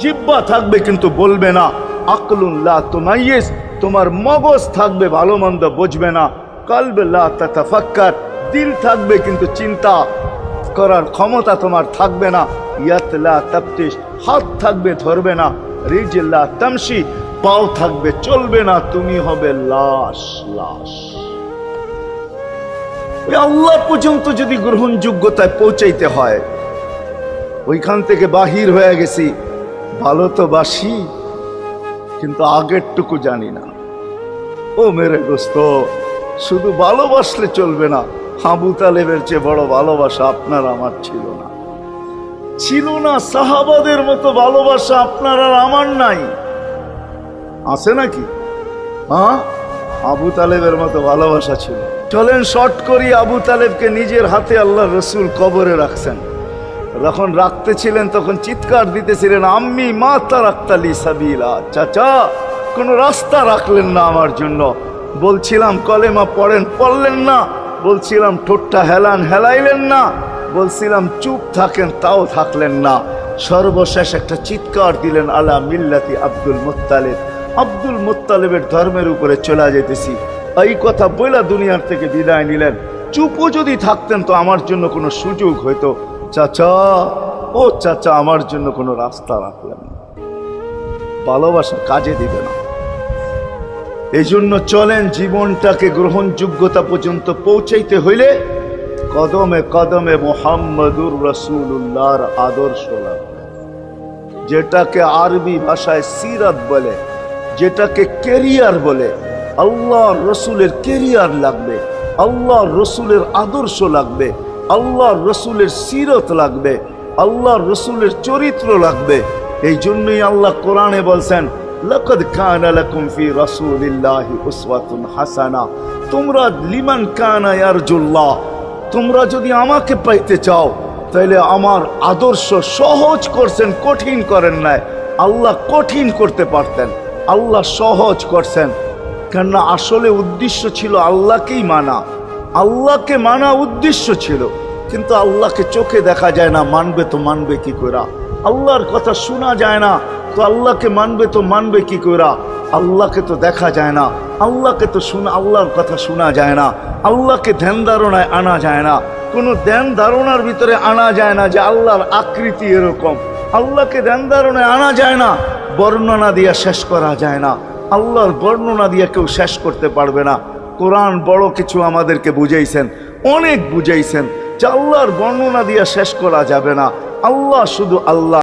জিহ্বা থাকবে কিন্তু বলবে না। আকলুন লা তুমাইয়িজ, তোমার মগজ থাকবে ভালো মন্দ বুঝবে না। কলব লা তাতাফাক্কার, দিল থাকবে কিন্তু চিন্তা করার ক্ষমতা তোমার থাকবে না। ইয়াত লা তাফতিশ, হাত থাকবে ধরবে না। রিজল লা তামশি, পাও থাকবে চলবে না। তুমি হবে লাশ। লাশ আল্লাহ পর্যন্ত যদি গ্রহণযোগ্যতায় পৌঁছাইতে হয়, ওইখান থেকে বাহির হয়ে গেছি। ভালো তো বাসি, কিন্তু আগেরটুকু জানি না। ও মেরে দোস্ত, শুধু ভালোবাসলে চলবে না। আবু তালেবের চেয়ে বড় ভালোবাসা আপনার আমার ছিল না। ছিল না সাহাবাদের মতো ভালোবাসা আপনার আর আমার নাই। আছে নাকি? হ্যাঁ, আবু তালেবের মতো ভালোবাসা ছিল। চলেন শর্ট করি। আবু তালেবকে নিজের হাতে আল্লাহ রসুল কবরে রাখছেন। যখন রাখতেছিলেন তখন চিৎকার দিতেছিলেন, আম্মি মা তারাক্তালি সাবিলা, চাচা কোনো রাস্তা রাখলেন না আমার জন্য। বলছিলাম কলেমা পড়েন, পড়লেন না। বলছিলাম ঠোঁটটা হেলান, হেলাইলেন না। বলছিলাম চুপ থাকেন, তাও থাকলেন না। সর্বশেষ একটা চিৎকার দিলেন, আলা মিল্লাতি আব্দুল মুত্তালিব, আব্দুল মুত্তালিবের ধর্মের উপরে চলে যেতেছি। এই কথা বইলা দুনিয়ার থেকে বিদায় নিলেন। চুপও যদি থাকতেন তো আমার জন্য কোনো সুযোগ হইতো। চাচা, ও চাচা, আমার জন্য কোনো রাস্তা রাখলেন না। ভালোবাসা কাজে দিবে না। এই জন্য চলেন, জীবনটাকে গ্রহণযোগ্যতা পর্যন্ত পৌঁছাইতে হইলে কদমে কদমে মুহাম্মদুর রাসূলুল্লাহর আদর্শ লাগবে। যেটাকে আরবি ভাষায় সিরাত বলে, যেটাকে কেরিয়ার বলে। আল্লাহ রসুলের কেরিয়ার লাগবে, আল্লাহ রসুলের আদর্শ লাগবে, আল্লাহ রসুলের সিরত লাগবে, আল্লাহ রসুলের চরিত্র লাগবে। এই জন্যই আল্লাহ কোরআনে বলছেন, লাকাদ কানা লাকুম ফি রাসূলিল্লাহি উসওয়াতুন হাসানা, তোমরা লিমান কানা ইয়ারজুল্লাহ, তোমরা যদি আমাকে পাইতে চাও তাহলে আমার আদর্শ সহজ করছেন, কঠিন করেন নাই। আল্লাহ কঠিন করতে পারতেন, আল্লাহ সহজ করছেন। কেননা আসলে উদ্দেশ্য ছিল আল্লাহকেই মানা। আল্লাহকে মানা উদ্দেশ্য ছিল, কিন্তু আল্লাহকে চোখে দেখা যায় না, মানবে তো মানবে কি করে? আল্লাহর কথা শোনা যায় না, তো আল্লাহকে মানবে তো মানবে কি করে? আল্লাহকে তো দেখা যায় না, আল্লাহকে তো আল্লাহর কথা শোনা যায় না, আল্লাহকে ধ্যান ধারণায় আনা যায় না। কোনো ধ্যান ধারণার ভিতরে আনা যায় না যে আল্লাহর আকৃতি এরকম। আল্লাহকে ধ্যান ধারণায় আনা যায় না, বর্ণনা দিয়া শেষ করা যায় না। আল্লাহর বর্ণনা দিয়ে কেউ শেষ করতে পারবে না। কোরআন বড় কিছু আমাদেরকে বুঝাইছেন, অনেক বুঝাইছেন যে আল্লাহর বর্ণনা দিয়ে শেষ করা যাবে না। আল্লাহ শুধু আল্লাহ।